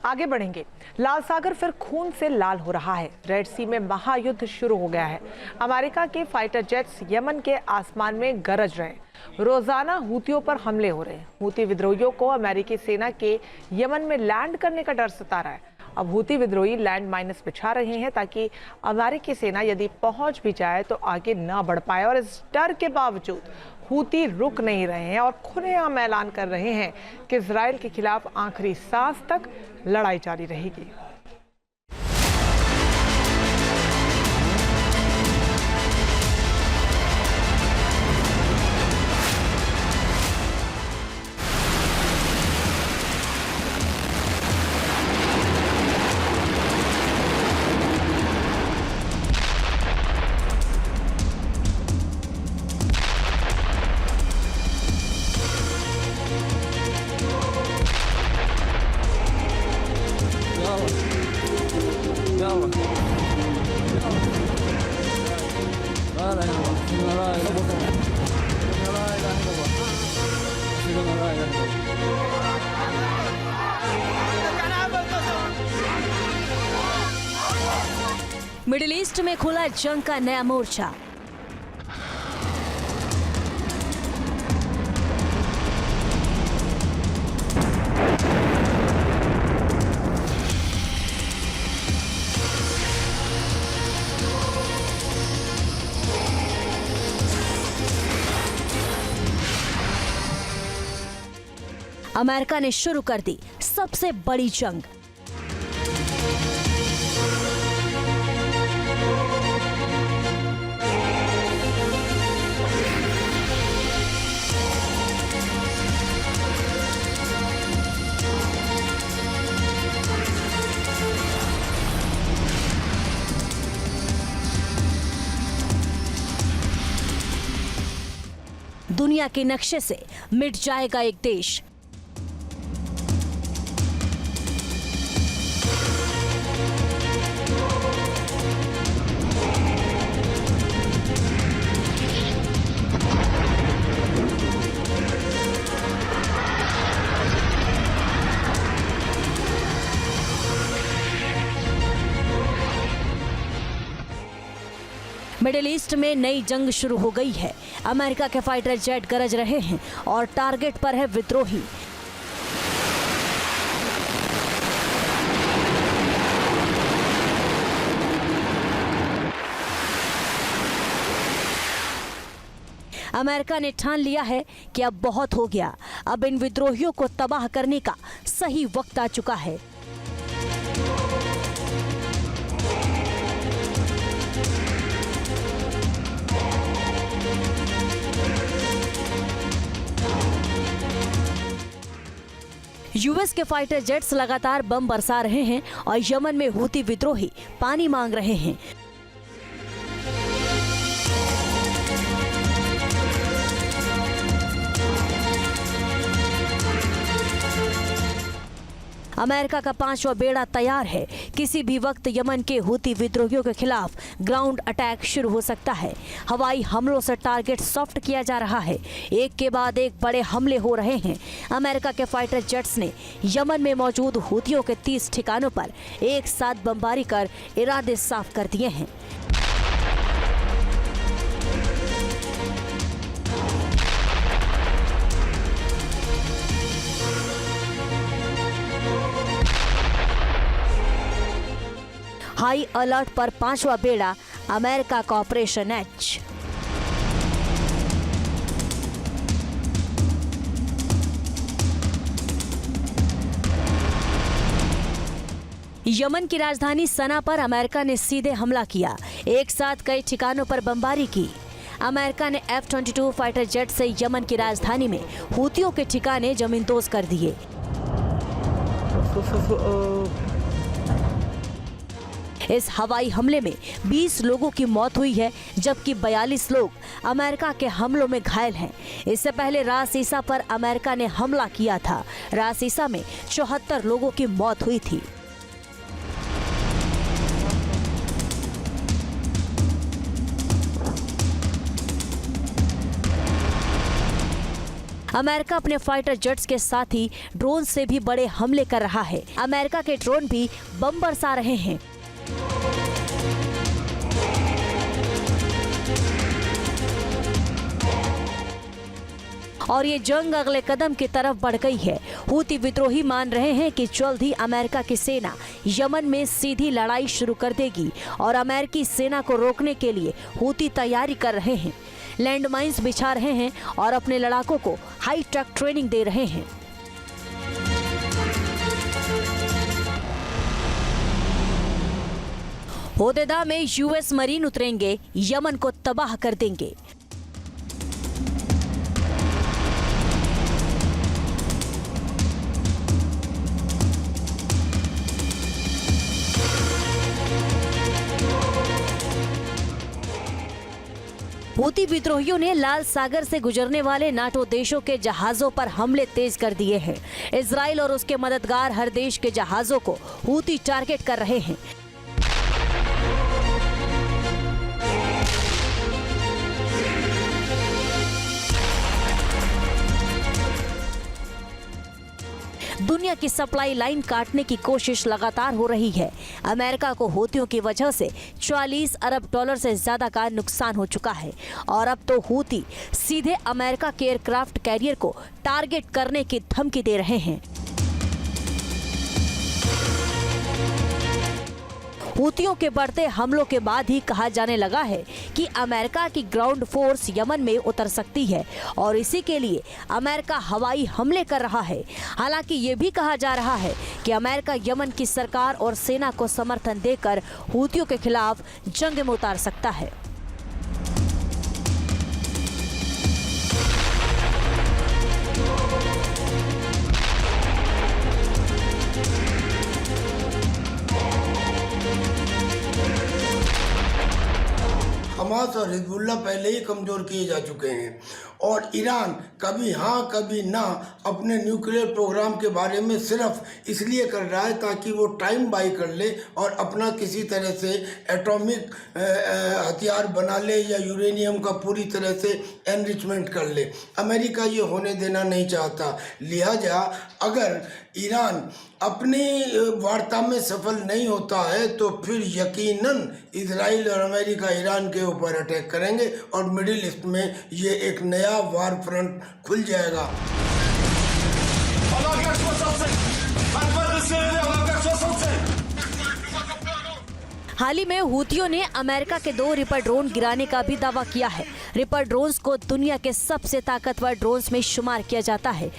आगे बढ़ेंगे। लाल सागर फिर खून से लाल हो रहा है। रेड सी में महायुद्ध शुरू हो गया है। अमेरिका के फाइटर जेट्स यमन के आसमान में गरज रहे हैं। रोजाना हूतियों पर हमले हो रहे हैं। हूती विद्रोहियों को अमेरिकी सेना के यमन में लैंड करने का डर सता रहा है। अब हूती विद्रोही लैंड माइनस बिछा रहे हैं ताकि अमेरिकी सेना यदि पहुंच भी जाए तो आगे ना बढ़ पाए। और इस डर के बावजूद हूती रुक नहीं रहे हैं और खुलेआम ऐलान कर रहे हैं कि इजराइल के खिलाफ आखिरी सांस तक लड़ाई जारी रहेगी। मिडिल ईस्ट में खुला जंग का नया मोर्चा। अमेरिका ने शुरू कर दी सबसे बड़ी जंग। दुनिया के नक्शे से मिट जाएगा एक देश। मिडिल ईस्ट में नई जंग शुरू हो गई है। अमेरिका के फाइटर जेट गरज रहे हैं और टारगेट पर है विद्रोही। अमेरिका ने ठान लिया है कि अब बहुत हो गया। अब इन विद्रोहियों को तबाह करने का सही वक्त आ चुका है। यूएस के फाइटर जेट्स लगातार बम बरसा रहे हैं और यमन में हूती विद्रोही पानी मांग रहे हैं। अमेरिका का 5वां बेड़ा तैयार है। किसी भी वक्त यमन के हूती विद्रोहियों के खिलाफ ग्राउंड अटैक शुरू हो सकता है। हवाई हमलों से टारगेट सॉफ्ट किया जा रहा है। एक के बाद एक बड़े हमले हो रहे हैं। अमेरिका के फाइटर जेट्स ने यमन में मौजूद हूतियों के 30 ठिकानों पर एक साथ बमबारी कर इरादे साफ कर दिए हैं। हाई अलर्ट पर 5वां बेड़ा अमेरिका का ऑपरेशन एच। यमन की राजधानी सना पर अमेरिका ने सीधे हमला किया। एक साथ कई ठिकानों पर बमबारी की। अमेरिका ने F-22 फाइटर जेट से यमन की राजधानी में हूतियों के ठिकाने जमींदोज कर दिए। इस हवाई हमले में 20 लोगों की मौत हुई है, जबकि 42 लोग अमेरिका के हमलों में घायल हैं। इससे पहले रास ईसा पर अमेरिका ने हमला किया था। रास ईसा में 74 लोगों की मौत हुई थी। अमेरिका अपने फाइटर जेट्स के साथ ही ड्रोन से भी बड़े हमले कर रहा है। अमेरिका के ड्रोन भी बम बरसा रहे हैं। और ये जंग अगले कदम की तरफ बढ़ गई है। हूती विद्रोही मान रहे हैं कि जल्द ही अमेरिका की सेना यमन में सीधी लड़ाई शुरू कर देगी और अमेरिकी सेना को रोकने के लिए हूती तैयारी कर रहे हैं, लैंडमाइंस बिछा रहे हैं और अपने लड़ाकों को हाई टेक ट्रेनिंग दे रहे हैं। होदेदा में यूएस मरीन उतरेंगे, यमन को तबाह कर देंगे। हूती विद्रोहियों ने लाल सागर से गुजरने वाले नाटो देशों के जहाजों पर हमले तेज कर दिए हैं। इजराइल और उसके मददगार हर देश के जहाजों को हूती टारगेट कर रहे हैं। दुनिया की सप्लाई लाइन काटने की कोशिश लगातार हो रही है। अमेरिका को हूतियों की वजह से 40 अरब डॉलर से ज्यादा का नुकसान हो चुका है और अब तो हूती सीधे अमेरिका के एयरक्राफ्ट कैरियर को टारगेट करने की धमकी दे रहे हैं। हूतियों के बढ़ते हमलों के बाद ही कहा जाने लगा है कि अमेरिका की ग्राउंड फोर्स यमन में उतर सकती है और इसी के लिए अमेरिका हवाई हमले कर रहा है। हालांकि ये भी कहा जा रहा है कि अमेरिका यमन की सरकार और सेना को समर्थन देकर हूतियों के खिलाफ जंग में उतार सकता है। हमास और हिजबुल्लाह पहले ही कमज़ोर किए जा चुके हैं और ईरान कभी हाँ कभी ना अपने न्यूक्लियर प्रोग्राम के बारे में सिर्फ इसलिए कर रहा है ताकि वो टाइम बाई कर ले और अपना किसी तरह से एटॉमिक हथियार बना ले या यूरेनियम का पूरी तरह से एनरिचमेंट कर ले। अमेरिका ये होने देना नहीं चाहता। लिहाजा अगर ईरान अपनी वार्ता में सफल नहीं होता है तो फिर यकीनन इजराइल और अमेरिका ईरान के ऊपर अटैक करेंगे और मिडिल ईस्ट में ये एक नया वार फ्रंट खुल जाएगा। हाल ही में हूतियों ने अमेरिका के 2 रिपर ड्रोन गिराने का भी दावा किया है। रिपर ड्रोन्स को दुनिया के सबसे ताकतवर ड्रोन्स में शुमार किया जाता है।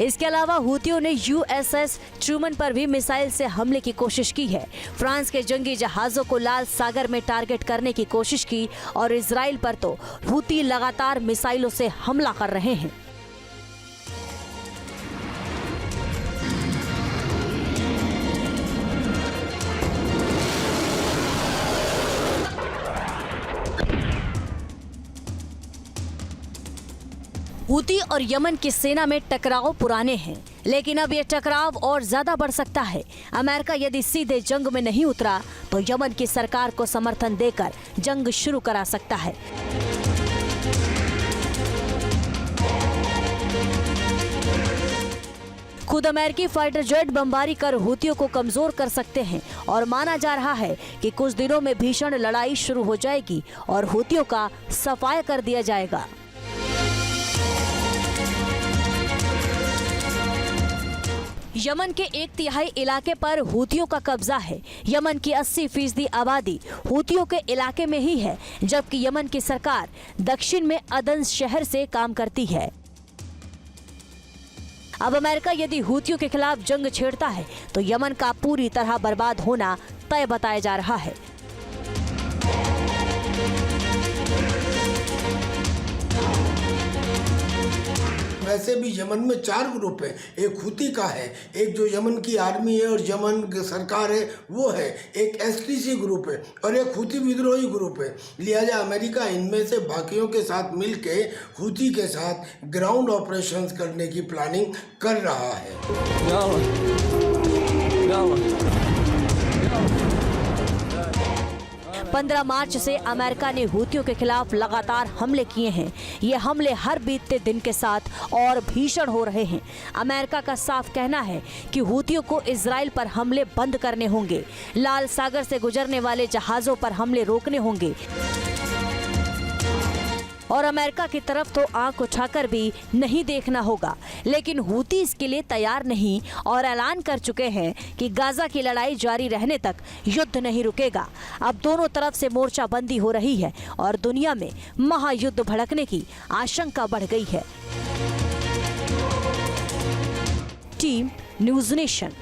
इसके अलावा हूतियों ने यूएसएस ट्रूमन पर भी मिसाइल से हमले की कोशिश की है। फ्रांस के जंगी जहाजों को लाल सागर में टारगेट करने की कोशिश की और इजराइल पर तो हूती लगातार मिसाइलों से हमला कर रहे हैं। हूती और यमन की सेना में टकराव पुराने हैं, लेकिन अब ये टकराव और ज्यादा बढ़ सकता है। अमेरिका यदि सीधे जंग में नहीं उतरा तो यमन की सरकार को समर्थन देकर जंग शुरू करा सकता है। खुद अमेरिकी फाइटर जेट बमबारी कर हूतियों को कमजोर कर सकते हैं और माना जा रहा है कि कुछ दिनों में भीषण लड़ाई शुरू हो जाएगी और हूतियों का सफाया कर दिया जाएगा। यमन के 1/3 इलाके पर हूतियों का कब्जा है। यमन की 80% आबादी हूतियों के इलाके में ही है, जबकि यमन की सरकार दक्षिण में अदन शहर से काम करती है। अब अमेरिका यदि हूतियों के खिलाफ जंग छेड़ता है तो यमन का पूरी तरह बर्बाद होना तय बताया जा रहा है। वैसे भी यमन में 4 ग्रुप हैं। एक हूती का है, एक जो यमन की आर्मी है और यमन की सरकार है वो है, एक एसटीसी ग्रुप है और एक हूती विद्रोही ग्रुप है। लिहाजा अमेरिका इनमें से बाकियों के साथ मिलके हूती के साथ ग्राउंड ऑपरेशंस करने की प्लानिंग कर रहा है। 15 मार्च से अमेरिका ने हूतियों के खिलाफ लगातार हमले किए हैं। ये हमले हर बीतते दिन के साथ और भीषण हो रहे हैं। अमेरिका का साफ कहना है कि हूतियों को इजराइल पर हमले बंद करने होंगे, लाल सागर से गुजरने वाले जहाजों पर हमले रोकने होंगे और अमेरिका की तरफ तो आंख उठाकर भी नहीं देखना होगा। लेकिन हूती इसके लिए तैयार नहीं और ऐलान कर चुके हैं कि गाजा की लड़ाई जारी रहने तक युद्ध नहीं रुकेगा। अब दोनों तरफ से मोर्चाबंदी हो रही है और दुनिया में महायुद्ध भड़कने की आशंका बढ़ गई है। Team news nation.